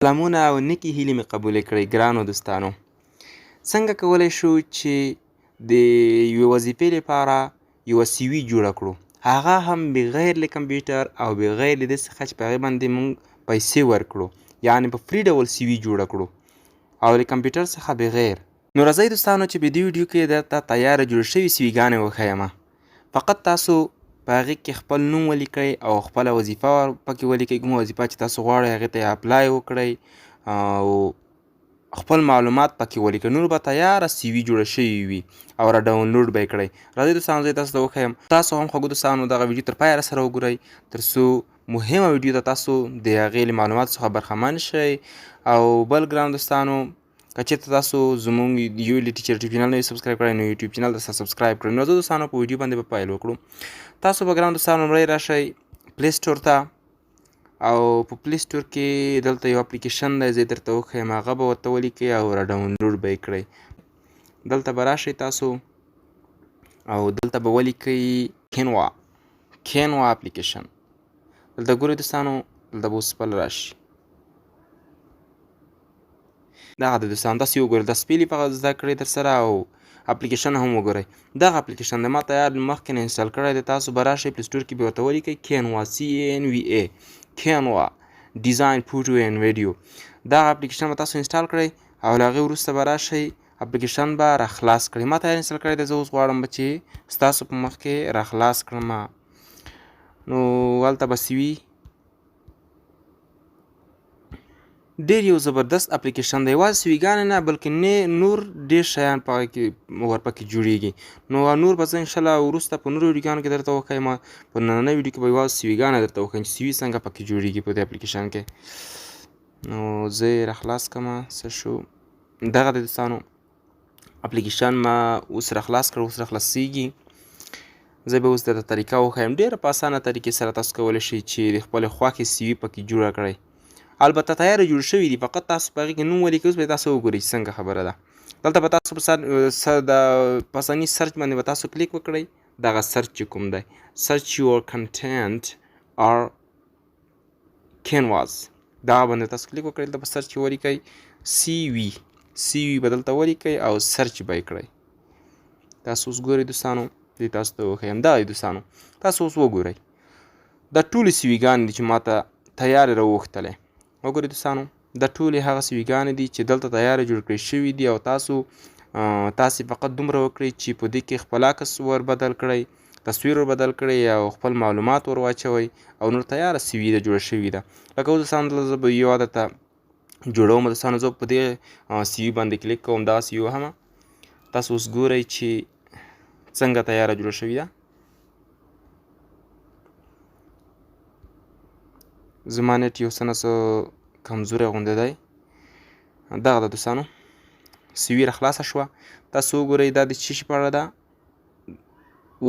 سلامونه او نیکې هیلې مې قبولې کړئ ګرانو دوستانو. څنګه کولی شو چې د یوې وظیفې لپاره یوه سی وي جوړه کړو، هغه هم بغیر له کمپیوټر او بغیر له دې څخه چې په هغې باندې موږ پیسې ورکړو، یعنې په فري ډول سی وي جوړه کړو او له کمپیوټر څخه بغیر. نو راځئ دوستانو چې په دې ویډیو کې درته تیاره جوړ شوي سی ویګانې وښیمه. فقط تاسو په هغې کې خپل نوم ولیکئ او خپله وظیفه پکې ولیکئ، کومه وظیفه چې تاسو غواړئ هغې ته یې اپلای وکړئ او خپل معلومات پکې ولیکئ. نور به تیاره سی وي جوړه شوې وي او را ډاونلوډ به یې کړئ. راځئ دوستانو زه تاسو ته وښیم. تاسو هم خوږو دوستانو دغه ویډیو تر پایه راسره وګورئ تر څو مهمه ویډیو ته تاسو د هغې له معلوماتو څخه برخمن شئ. او بل ګران دوستانو که چېرته تاسو زموږ یو ټیچر یوټیوب چینل نه وي سبسکرایب کړی نو یوټیوب چینل ته سبسکرایب کړئ. نو زه دوستانو په ویډیو باندې به پیل وکړو. تاسو به ګران دوستانو لومړی راشئ پلی سټور ته او په پلی سټور کې دلته یو اپلیکیشن دی زه یې درته وښیم، هغه به ورته ولیکئ او را ډاونلوډ به یې کړئ. دلته به راشئ تاسو او دلته به ولیکئ کینوا اپلیکیشن. دلته ګورئ دوستانو دلته به اوس خپل راشي. دغه د دوستانو تاسو یې وګورئ، دا سپیلې په زده کړئ درسره او اپلیکیشن هم وګورئ. دغه اپلیکیشن د ما تیار مخکې نه انسټال کړی دی. تاسو به راشئ پلی سټور کې به ورته ولیکئ کینوا CANVA کینوا ډیزاین فوټو اینډ ویډیو. دغه اپلیکیشن به تاسو انسټال کړئ او له هغې وروسته به راشئ اپلیکیشن به راخلاص کړئ. ما تیار انسټال کړی دی، زه اوس غواړم چې ستاسو په مخ کې راخلاص کړم. نو هلته به سی وي ډېر یو زبردست اپلیکیشن دی. یوازې سویګانې نه بلکې نور ډېر شیان ورپکې جوړیږي. نو نور به زه انشاءالله وروسته په نورو ویډیوګانو کې درته وښیم. په نننۍ ویډیو کې به یوازې سویګانې درته وښیم چې سوي څنګه پکې جوړیږي په دې اپلیکیشن کې. نو زه یې راخلاص کړم. څه شو دغه د دوستانو اپلیکیشن ما اوس راخلاص کړ، اوس راخلاصیږي. زه به اوس درته طریقه وښیم. ډېره په اسانه طریقې سره تاسو کولی شئ چې د خپلې خوښې سی وي پکې جوړه کړئ. البته تیاره جوړ شوي دي، فقط تاسو په هغې کې نوم ولیکئ. اوس به تاسو وګورئ چې څنګه خبره ده. دلته به تاسو د پسني سرچ باندې به تاسو کلیک وکړئ. دغه سرچ چې کوم دی سرچ یور کنټینټ اور کینواز، دغه باندې تاسو کلیک وکړئ. دلته به سرچ کې ولیکئ سی وي به دلته ولیکئ او سرچ به یې کړئ. تاسو اوس ګورئ دوستانو دې تاسو ته وښیم. دا دی دوستانو تاسو اوس وګورئ دا ټولې سی ویګانې دي چې ما ته تیارې راوغوښتلې. وګورئ دوستانو دا ټولې هغه سی ویګانې دي چې دلته تیاره جوړ کړې شوي دي او تاسې فقط دومره وکړئ چې په دې کې خپل عکس ور بدل کړئ، تصویر ور بدل کړئ او خپل معلومات ور واچوئ او نور تیاره سی وي ده جوړه شوې ده. لکه اوس دوستانو دلته زه به یو درته جوړوم. دوستانو زه په دې سی وي باندې کلیک کوم، دغه سی وي وهمه. تاسو اوس ګورئ چې څنګه تیاره جوړه شوې ده. زما نیټ یو څه نه څه کمزوری غوندې دی. دغه د دوستانو سی وي راخلاصه شوه. تاسو وګورئ دا د څه شي په اړه ده.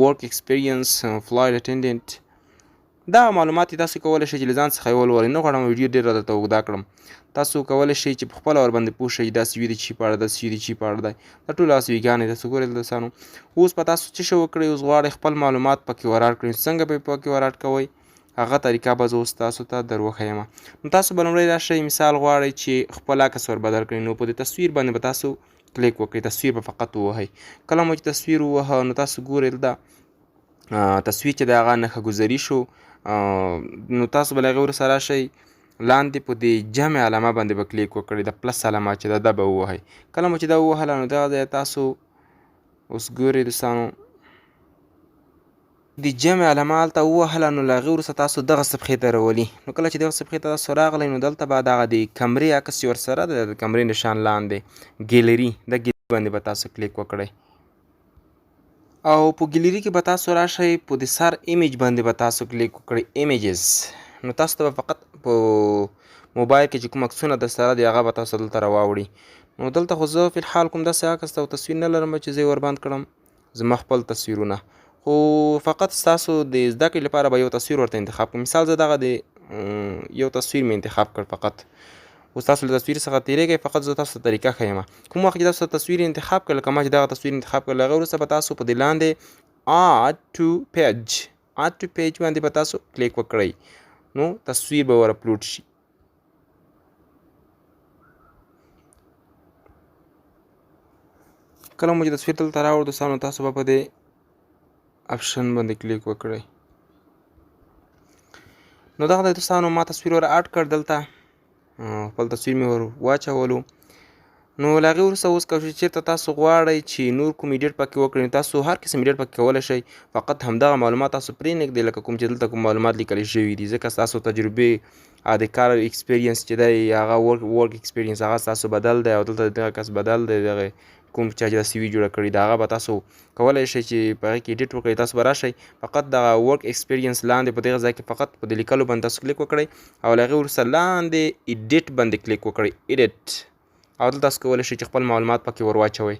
ورک اکسپیرینس فلایټ اټینډنټ. دا معلومات تاسو کولی شئ چې له ځان څخه یې ولولئ. نه غواړم ویډیو ډېره درته اوږده کړم. تاسو کولی شئ چې پخپله ورباندې پوه شئ دا سی وي د څه په اړه ده، سی وي د څه په اړه دی. دا ټول هغه سی ویګانې تاسو ګورئ دوستانو. اوس به تاسو څه شی وکړئ، اوس غواړئ خپل معلومات پکې ور اډ کړئ. څنګه به یې پکې ور اډ کوئ هغه طریقه به زه اوس تاسو ته در وښیم. نو تاسو به لومړی راشئ، مثال غواړئ چې خپل عکس ور بدل کړئ. نو په دې تصویر باندې به تاسو کلیک وکړئ. تصویر به فقط ووهئ. کله مو چې تصویر ووهه نو تاسو ګورئ دلته تصویر چې د هغه نښه ګذري شو. نو تاسو به له هغې وروسته راشئ لاندې په دې جمع علامه باندې به کلیک وکړئ. د پلس علامه چې ده دا به ووهئ. کله مو چې دا ووهله نو دغه ځای تاسو اوس ګورئ دوستانو د جمع علامه هلته ووهله نو له هغې وروسته تاسو دغه صفحې ته راولي. نو کله چې دغه صفحې ته تاسو راغلی نو دلته به دغه د کمرې عکس چې ورسره د کمرې نشان لاندې ګیلري د ګیلري باندې به تاسو کلیک وکړئ او په ګیلري کې به تاسو راشئ. په د سر ایمیج باندې به تاسو کلیک وکړئ ایمیجز. نو تاسو ته به فقط په موبایل کې چې کوم عکسونه درسره دي هغه به تاسو دلته راواوړي. نو دلته خو زه فلحال کوم داسې عکس او تصویر نه لرم چې زه یې ورباند کړم، زما خپل تصویرونه. خو فقط ستاسو د زده کړې لپاره به یو تصویر ورته انتخاب کړم. مثال زه دغه د یو تصویر مې انتخاب کړ فقط. اوس تاسو له تصویر څخه تېرېږئ، فقط زه تاسو ته طریقه ښیم. کوم وخت چې تاسو تصویر انتخاب کړ لکه ما چې دغه تصویر انتخاب کړ، له هغې وروسته به تاسو په دې لاندې add to page باندې به تاسو کلیک وکړئ. نو تصویر به ور اپلوډ شي. کله مو چې تصویر دلته راوړ دوستانو تاسو به په دې اپشن باندې کلیک وکړئ. نو دغه د دوستانو ما تصویر ور اډ کړ دلته خپل تصویر مې ور واچولو. نو له هغې وروسته اوس که چېرته تاسو غواړئ چې نور کوم ایډیټ پکې وکړئ نو تاسو هر قسم ایډیټ پکې کولی شئ، فقط همدغه معلومات تاسو پرېنږدئ لکه کوم چې دلته کوم معلومات لیکل شوي دي، ځکه ستاسو تجربې د کار ایکسپیرینس چې دی هغه ورک ایکسپیرینس هغه ستاسو بدل دی او دلته دغه کس بدل دی، دغه کوم چا چې دا سی وي جوړه کړې ده هغه به تاسو کولی شئ چې په هغې کې ایډیټ وکړئ. تاسو به راشئ فقط دغه ورک ایکسپیرینس لاندې په دغه ځای کې فقط په دې لیکلو باندې تاسو کلیک وکړئ او له هغې وروسته لاندې ایډیټ باندې کلیک وکړئ، ایډیټ، او دلته تاسو کولی شئ چې خپل معلومات پکې ور واچوئ.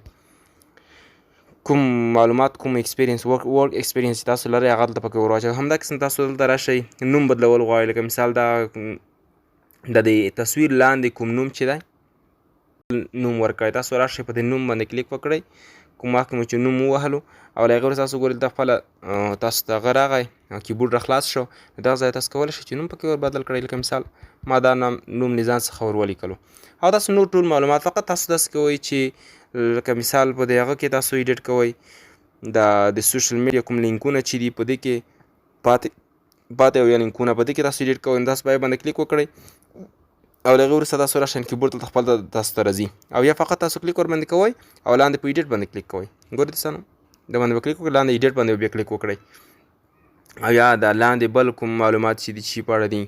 کوم معلومات کوم ایکسپیرینس ورک ایکسپیرینس تاسو لرئ هغه دلته پکې ور واچوئ. همدا قسم تاسو دلته راشئ نوم بدلول غواړئ، لکه مثال د دې تصویر لاندې کوم نوم چې دی نوم ورکړئ، تاسو راشئ په دې نوم باندې کلیک وکړئ. کوم وخت مو چې نوم ووهلو او له هغې وروسته تاسو ګورئ دلته خپله تاسو ته هغه راغی کیبورډ راخلاص شو، نو دغه ځای تاسو کولی شئ چې نوم پکې ور بدل کړئ. لکه مثال ما دا نوم له ځان څخه ور ولیکلو او تاسو نور ټول معلومات فقط تاسو داسې کوئ چې لکه مثال په دې هغه کې تاسو ایډیټ کوئ د سوشل میډیا کوم لینکونه چې دي په دې کې پاتې او یا لینکونه په دې کې تاسو ایډیټ کوئ، نو تاسو باید باندې کلیک وکړئ او له هغې وروسته تاسو راشئ کیبورډ دلته خپل تاسو ته راځي او یا فقط تاسو کلیک ور باندې کوئ او لاندې په ایډیټ باندې کلیک کوئ. ګورئ دوستانو د باندې به کلیک وکړئ، لاندې ایډیټ باندې بیا کلیک وکړئ او یا د لاندې بل کوم معلومات چې دي چې په اړه دي.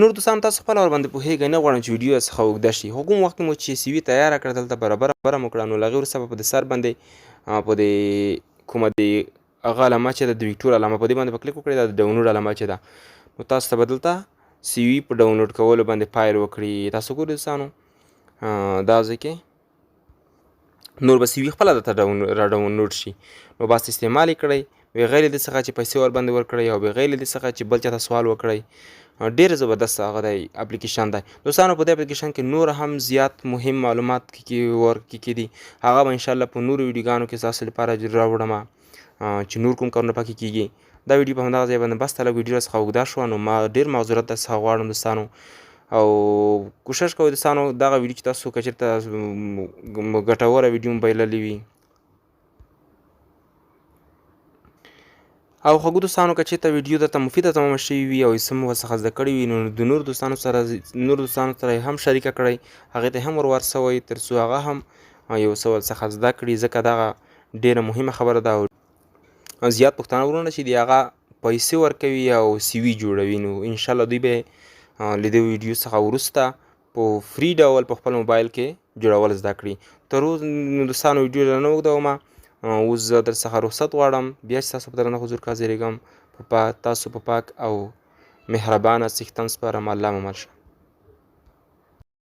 نور دوستان تاسو خپله ور باندې پوهېږئ، نه غواړم چې ویډیو څخه اوږده شي، خو کوم وخت مو چې سی وي تیاره کړه دلته برابره مو کړه نو له هغې وروسته به په د سر باندې په دې کومه د هغه علامه چې ده د ویکټور علامه په دې باندې به کلیک وکړئ، دا د ډاونلوډ علامه چې ده نو تاسو ته به دلته سی وي په ډاونلوډ کولو باندې فایل وکړي. تاسو ګورئ دوستانو دا ځای کې نور به سی وي خپله درته را ډاونلوډ شي، نو بس استعمال یې کړئ بغیر د څخه چې پیسې ور باندې ورکړئ او بغیر د څخه چې بل چاته سوال وکړئ. ډېر زبردست هغه دی اپلیکیشن دی دوستانو. په دې اپلیکیشن کې نور هم زیات مهم معلومات کې دي، هغه به انشاءالله په نورو ویډیوګانو کې ستاسو لپاره راوړم چې نور کوم کارونه پکې کېږي. دا ویډیو په همدغه ځای باندې بس ته لږ ویډیو راڅخه اوږده شوه نو ما ډېر معذرت درڅخه غواړم دوستانو، او کوشش کوئ دوستانو دغه ویډیو چې تاسو که چېرته ګټوره ویډیو بایللې وي او خوږو دوستانو که چېرته ویډیو درته مفیده تمامه شوې وي او څه مو ورڅخه زده کړي وي نو د نورو دوستانو سره یې هم شریکه کړئ، هغې ته هم ور ورسوئ تر څو هغه هم یو څه ورڅخه زده کړي، ځکه دغه ډېره مهمه خبره ده. او زیات پښتانه وروڼه چې دي هغه پیسې ورکوي او سی وي جوړوي، نو انشاءالله دوی به له دې ویډیو څخه وروسته په فری ډول په خپل موبایل کې جوړول زده کړي. تر اوسه دوستانو ویډیو لا نه اوږدومه، اوس زه در څخه رخصت غواړم، بیا چې تاسو په درنه حضور کې حاضرېږم. تاسو په پاک او مهربانه څښتن سپارم. الله مو مل شه.